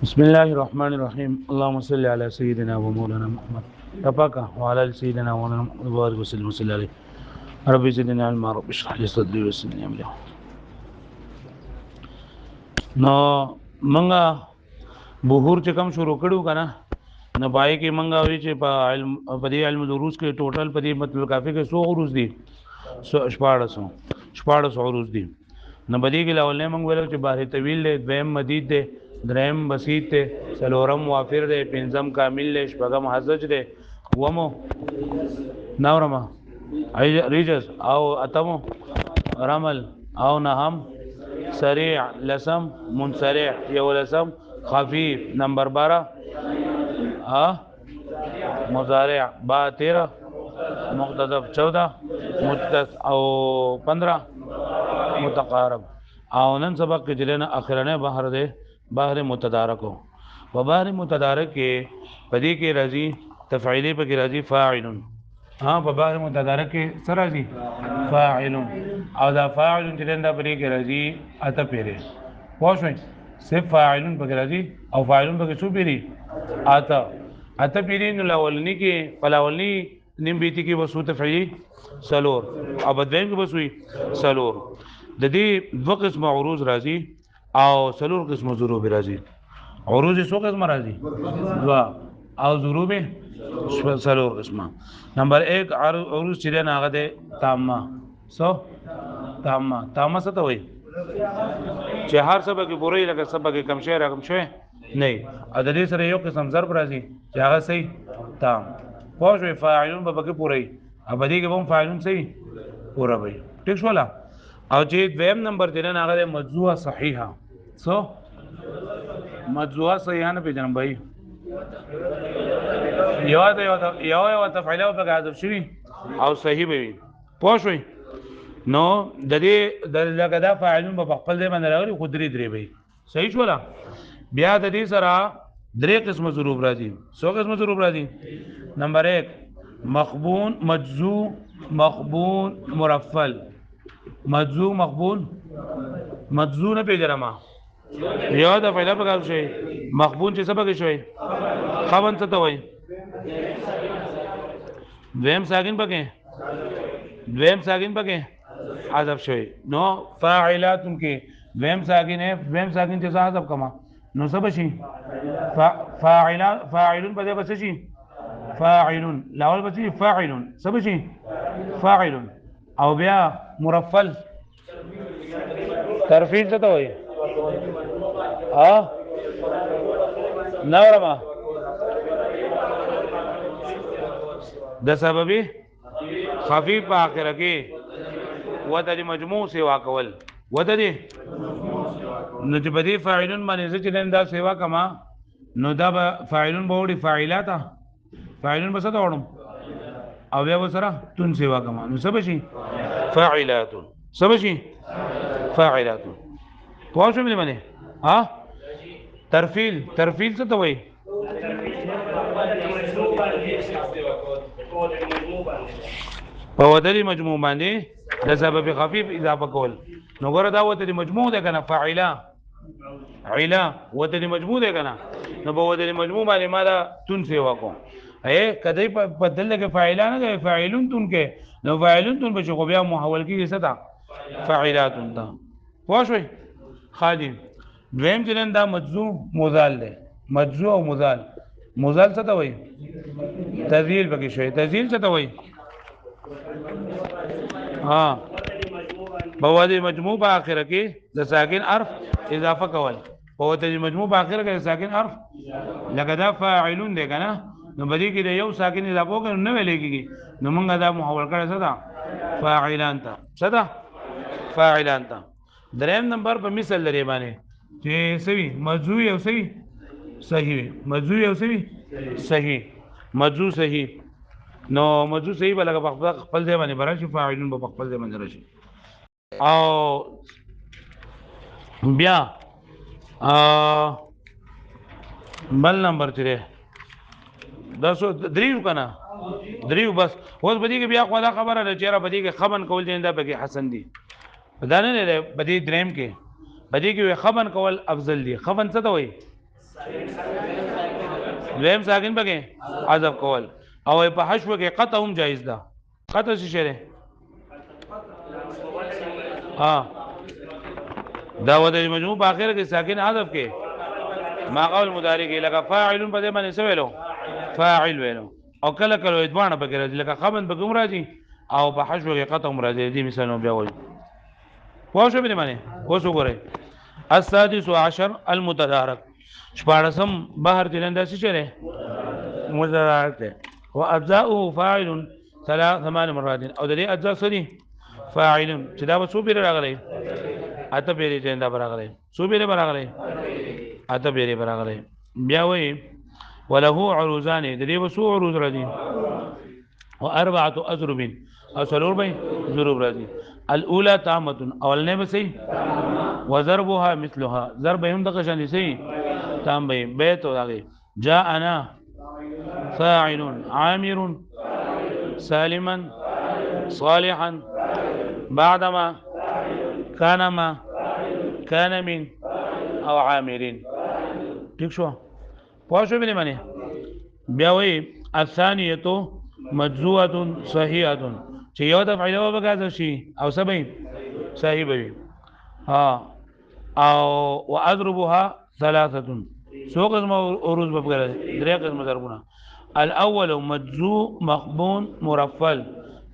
بسم الله الرحمن الرحيم اللهم صل على سيدنا ومولانا محمد تبارك وعلى ال سيدنا ومولانا محمد وبارك وسلم وسلم عليه ربي زدنا علما رب اشرح لي صدري ويسر لي امري نو منګه بهور چې کوم شروع کړو کنه نو پای کې منګه وی چې په علم په دې علم دروس کې ټوټل په دې مطلب کافي کې 100 عروض دي 1400 عروض دي نو بدی کې لاولې موږ ویل چې بحر طویل دی دویم مدید دی دریم بسیط دی څلورم وافر دی پنځم کامل دی شپږم حجج دی ومو نورما ریجز او اتمو رمل او نهم سریع لسم منسرع یو لسم خفیف نمبر 12 مضارع با 13 مقتضب 14 متص او 15 متقارب او نن سبق کې جلنه اخرنه بحر ده بحر متدارکو و بحر متدارک کې پدې کې راځي تفعیلی په کې راځي فاعل ها په بحر متدارک کې سره راځي فاعل او دا فاعل جلنه پدې کې راځي اته پیره پوښوي صرف فاعل په کې راځي او فاعل په کې څو پیری اته پیری نو لاولنی کې پلاولنی نیم بیتی کې وسو تفعیلی سلور او بدویم کې وسوي سلور د دې دوه قسم عروض راځي او سلور قسم ضروب راځي عروض څو قسم راځي دوا او ضروب سلور قسمه نمبر 1 عروض چې نه هغه ده تامه تامه څه ته وایي چې هر سبق کې پوره لکه سبق کې کم شي رقم شوی نه ا د دې سره یو قسم ضرب راځي چې هغه صحیح تام پوه فاعلون به پکې پوره وي ابدي کې هم فاعلون صحیح پوره وي ٹھیک شو لا او چې دویم نمبر دی نه هغه مجزوعه صحیحه سو مجزوعه صحیحه نه پیژنم بھائی یو تفعیله په حذف شوی او صحیح وي پوه شوي نو د دې د لګدا فاعلون په خپل ځای باندې راغلي خو درې وي صحیح شو لا بیا د دې سره درې قسم ضروب راځي څو قسم ضروب راځي نمبر 1 مخبون مجزو مخبون مرفل مجزو مخبون مجزو نه پیژنما یو د پیدا په کار شي مخبون چې سبق شوی خبن څه ته وای دویم ساکن پکې حذف شوی نو فاعلات کې دویم ساکن چې حذف کما نو سبا شي فاعلون په دې بس شي فاعلون لاول بس شي فاعلون سبا شي فاعلون او بیا مرفل ترفیل څه ته وایي نورما د سببي خفیف په اخره کې وته مجموع سیوا کول وته دي نو چې بدی فاعلون باندې چې دا سیوا کما نو دا فاعلون به وړي فاعلون بس ته وړم او بیا وسره تون سیوا کما نو سبا شي فاعلات پوه شو مې باندې ترفیل څه ته وایي په ودلی مجموع باندې د سبب خفیف اضافه کول نو ګوره دا وته مجموع ده کنه فاعله وته مجموع ده کنه نو په ودلی مجموع باندې ما دا تون سیوا کوم کدی په بدل کې فاعلان نه فاعلون تون کې نو فاعلون تون به خو بیا محول کې څه ده فاعلات ده پوه شئ خادم دویم جنن دا مجزوم مزال ده مجزوم او مزال څه ته وایي تذیل پکې شوی تذیل څه ته وایي بوادي مجموع په اخره کې د ساکن حرف اضافه کول بوادي مجموع په اخره کې د ساکن حرف لکه دا فاعلون دی کنه نو بدی کې د یو ساکن اضافه وکړو نو ویل کېږي نو موږ دا محول کړی څه ده فاعلان ته دریم نمبر په مثال لري باندې چې سوي مجزوع او سوي صحیح مجزوع صحیح نو مجزوع صحیح بلګه خپل ځای باندې براشي فاعلون په خپل ځای باندې راشي او بیا بل نمبر چره داسو دریو کنه دریو بس اوس بدی کې بیا خو دا خبره ده چې را بدی کې خبن کول دي دا به حسن دي دا نه بدی دریم کې بدی کې خبن کول افضل دي خبن څه ته وایي دویم ساکن پکې حذف کول او په حشو کې قطع هم جایز ده قطع څه شی ها دا و د مجموع په اخر کې ساکن حذف کې ما قول مضارع کې لکه فاعل په دې باندې څه ویلو فاعل ویلو او کله کله ادوانه پکې راځي لکه خبن پکې راځي او په حشو کې قطع هم راځي دې مثالونه بیا وایي واو شو به معنی اوس وګورئ السادس عشر المتدارك شپاړسم بهر تلنده څه چره متدارك ده واجزاؤه فاعل ثمان مرات او د دې اجزاء سدي فاعل چې دا وسو بیر راغلی اته بیر تلنده راغلی سو بیر راغلی اته بیر راغلی بیا وایي وله عروضان د دې وسو عروض راځي واربعه اضرب او څلور به ضروب راځي الاولى تامه اولنه به صحیح وضربها مثلها ضرب هم دغه شان دي صحیح تام به بیت راغی جاءنا فاعل عامر سالما صالحا بعدما كان ما كان من او عامرين ٹھیک شو پوه شو به معنی بیا وی الثانیه مجزوعه صحیحه چې یو د فعل او بغاز شي او سبې صحیح وي ها او واضربها ثلاثه سو قسم عروض بغیر درې قسم ضربونه الاول مجزوع مخبون مرفل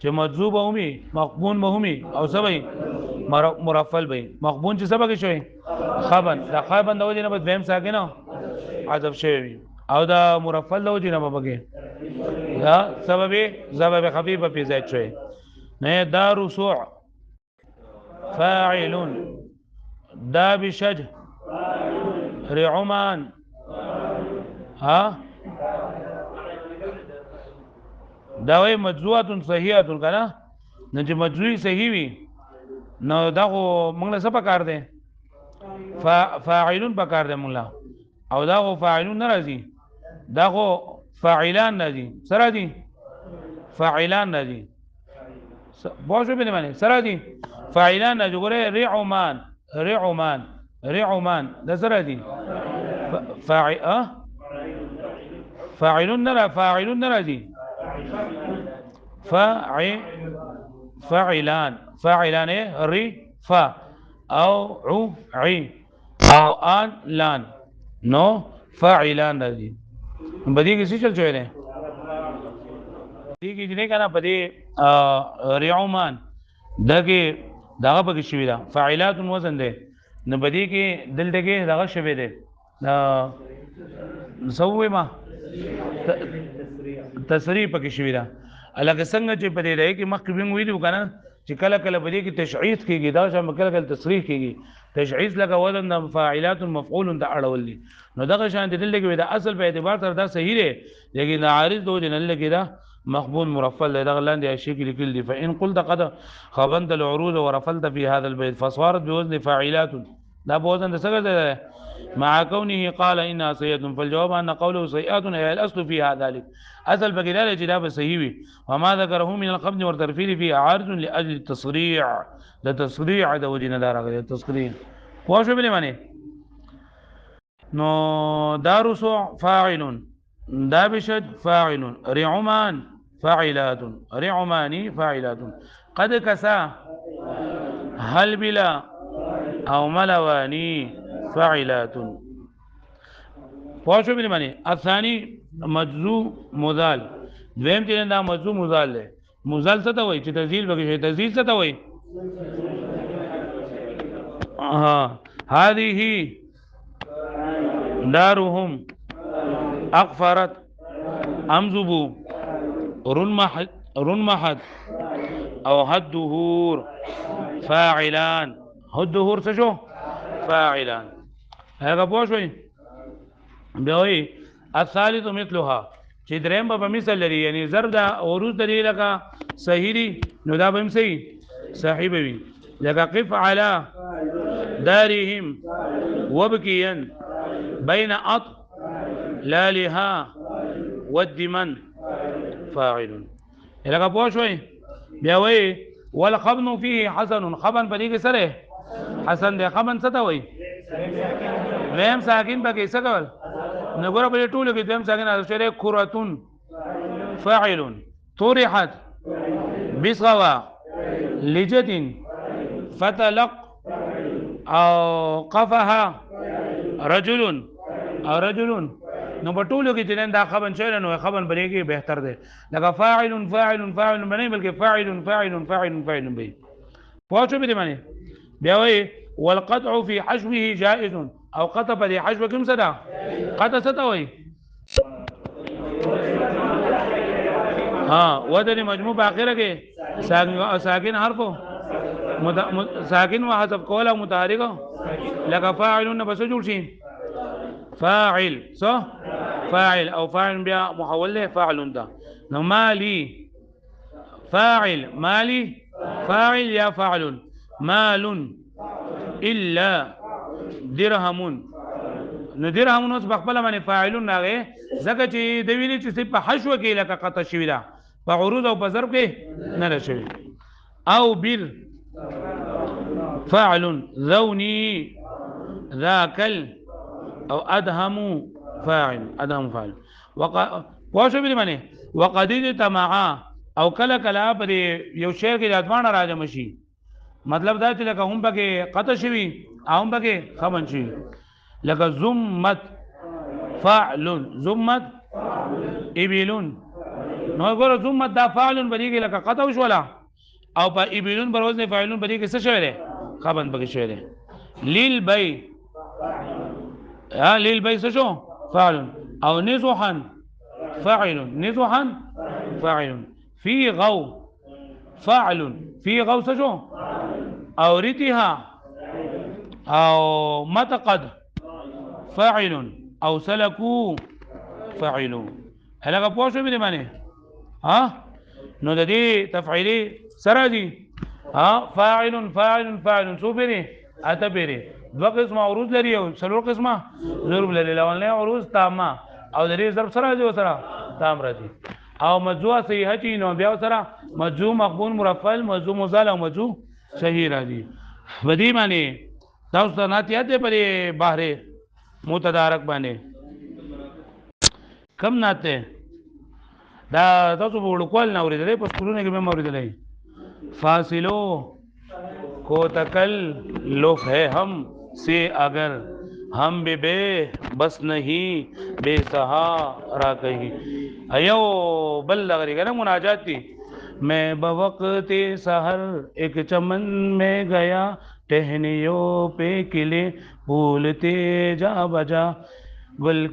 چې مجزوع به همي مخبون به همي او سبې مرفل به مخبون چې سبا کې شوی خبن دا خبن د وجه نه بس بهم ساکنه حذف شوی او دا مرفل د وجه نه بګي دا سبب خفيفه په زائد شوی نه دا رسوع فاعل دا بشج رعمان ها دا وی مجزوعه صحیحه کنه نه چې مجزوعي صحیح وي نو دا خو موږ له څه پکار دی فاعلون پکار دی موږ او دا خو فاعلون ناراضي دا خو فاعلان ناراضي سره دي فاعلان ناراضي بوجو به معنی سره دي فاعلان ناراضي ګوره رعمان دا سره دي فاعلون ناراضي فاعلان ري فا او عي او ان لان نو فاعلان راځي بدی کې څه چل شوی دی دې کې نه کنه په دې رعمان دغه پکې شوی دا فاعلات وزن دی نو بدی کې دلته کې دغه شوی دی سوې ما تسریع پکې شوی دا الګ څنګه چې په دې راي کې مخکې وینم ویلو کنه چې کله کله په دې کې تشعیث کیږي دا چې کله کله تصریح کیږي تشعیث لکه وزن د فاعلات مفعول د اړول دي نو دغه شان دي دلته کې د اصل په اعتبار تر دا صحیح دی لیکن عارض دوه جن لکه دا مخبون مرفل دغه لاندې شي کې لیکل دي فإن قلت قد خبنت العروض ورفلت في هذا البيت فصارت بوزن فاعلات دا بوزن د څنګه مع كونه قال انها سيئه فالجواب ان قوله سيئه هي الاصل فيها ذلك اصل بقدر جواب صحیح وي وما ذكره من القبض والترفيل فيه عارض لاجل التصريع ده تصريع د وجنه دار غي تصريع خو شو بلی معنی نو دارس فاعل دا بشد فاعل رعمان فاعلات رعماني فاعلات قد كسا هل بلا او ملواني فاعلات پوښو بلی معنی الثاني مجزوم مذال دویم چې دا مجزوم مذال له مذال څه ته وایي چې تذیل وکړي تذیل څه ته وایي هذه دارهم اقفرت امزبو رنمحت او هدهور فاعلان هدهور څه شو فاعلان هغه پوښوي بیا وایي الثالث مثلها چې دریم په مثال لري یعنی ضرب دا اوروز د لکه صحیح دي نو دا به صحیح وي لکه قف على دارهم وبكيا بين اط لا لها والدمن فاعل لکه پوښوي بیا وایي والخبن فيه حسن خبن په دې کې سره حسن دی خبن څه ته وایي ویم ساکن پکې څه کول نګوره په ټولو کې دویم ساکن حذف شوی کرتون فاعل طرحت بصغوا لجة فتلق او قفها رجل او رجل نو په ټولو کې چې دا خبن شوی نو خبن بریږي بهتر دی لکه فاعل فاعل فاعل باندې بلکې فاعل فاعل فاعل فاعل به پوه شو به معنی بیا وایي والقطع في حشوه جائز او قطع په حشو کوم څه ده قطع څه ته وایي ها ودني مجموع په اخره کې ساکن حرف ساکن و حذف کول او متحرک لکه فاعلون بس جوړ شي فاعل صح فاعل او فاعل بیا محول له فاعل ده نو مالي فاعل مالي فاعل يا فاعل مال الا درهم نو درهم نو بخپل باندې فاعلون راغی ځکه چې د ویلي چې په حشو کې لکه قطع شوی ده په عروض او په ضرب کې نه راشي او بر فاعل ذوني ذاكل او ادهم فاعل ادهم فاعل واشو به معنی وقدید تمعا او کله کله پر یو شعر کې ځوان راځم شي مطلب دا چې لکه هم پکې قطع شوی او هم پکې خبن شي لکه زمت فاعل زمت ابلون نو ګور زمت دا فاعل بریږي لکه قطع وشولا او په ابلون پر وزن فاعلون بریږي څه شوی دی خبن پکې شوی دی لیل بی لیل بی څه شو فاعل او نزوحا فاعل نزوحا فاعل في غو فاعل في غو څه شو او رتها او متقد فاعل او سلكوا فاعلون هلکه پوه شو به معنی ها نو د دې تفعیلی سره دي ها فاعل فاعل فاعل څو پیری اته پیری دو قسم عروض لري او څلور قسمه ضرب لري لونه عروض تامه او د دې ضرب سره دي سره تام راځي او مجزوع صحیحه چی نو بیا سره مجزوع مقبول مرفع مجزوع مزال او مجزوع صحیح راځي ودی معنی تاسو ته ناتیات په بهر متدارک باندې کم ناته دا تاسو په وړکوال نه اورېدلې په سکولونو کې مې اورېدلې فاصلو کو تکلف ہے ہم سے اگر ہم بے بس نہیں بے سہارا کہیں ایو بل لغری کنه مناجات تھی میں بوقت سحر ایک چمن میں گیا ٹہنیوں پہ کلے بھولتے جا بجا گل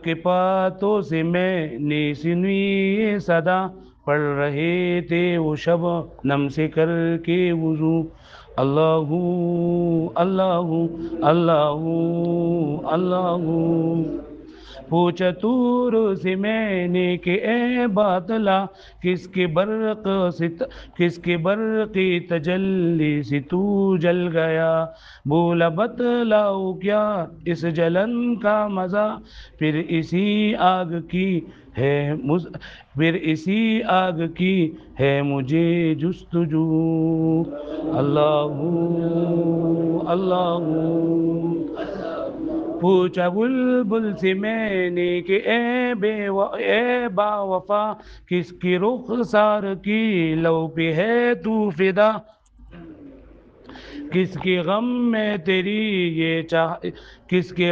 کے پاتوں سے میں نے سنی صدا پڑھ رہے تھے وہ شب نم سے کر کے وضو اللہ اللہ اللہ اللہ پوچھا تور سے میں نے کہ اے باطلا کس کے برقی تجلی سے تو جل گیا بولا بتلاؤ کیا اس جلن کا مزہ پھر اسی آگ کی ہے مجھے جستجو اللہ اللہ پوچھا بلبل سے میں نے کہ اے با وفا کس کی رخسار کی لو پہ ہے تو فدا کس کے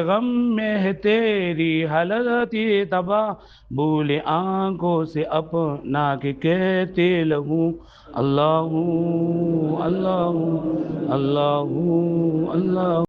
غم میں ہے تیری حالت یہ تباہ بولے آنکھوں سے اپنا کے کہتے لگوں اللہ اللہ اللہ اللہ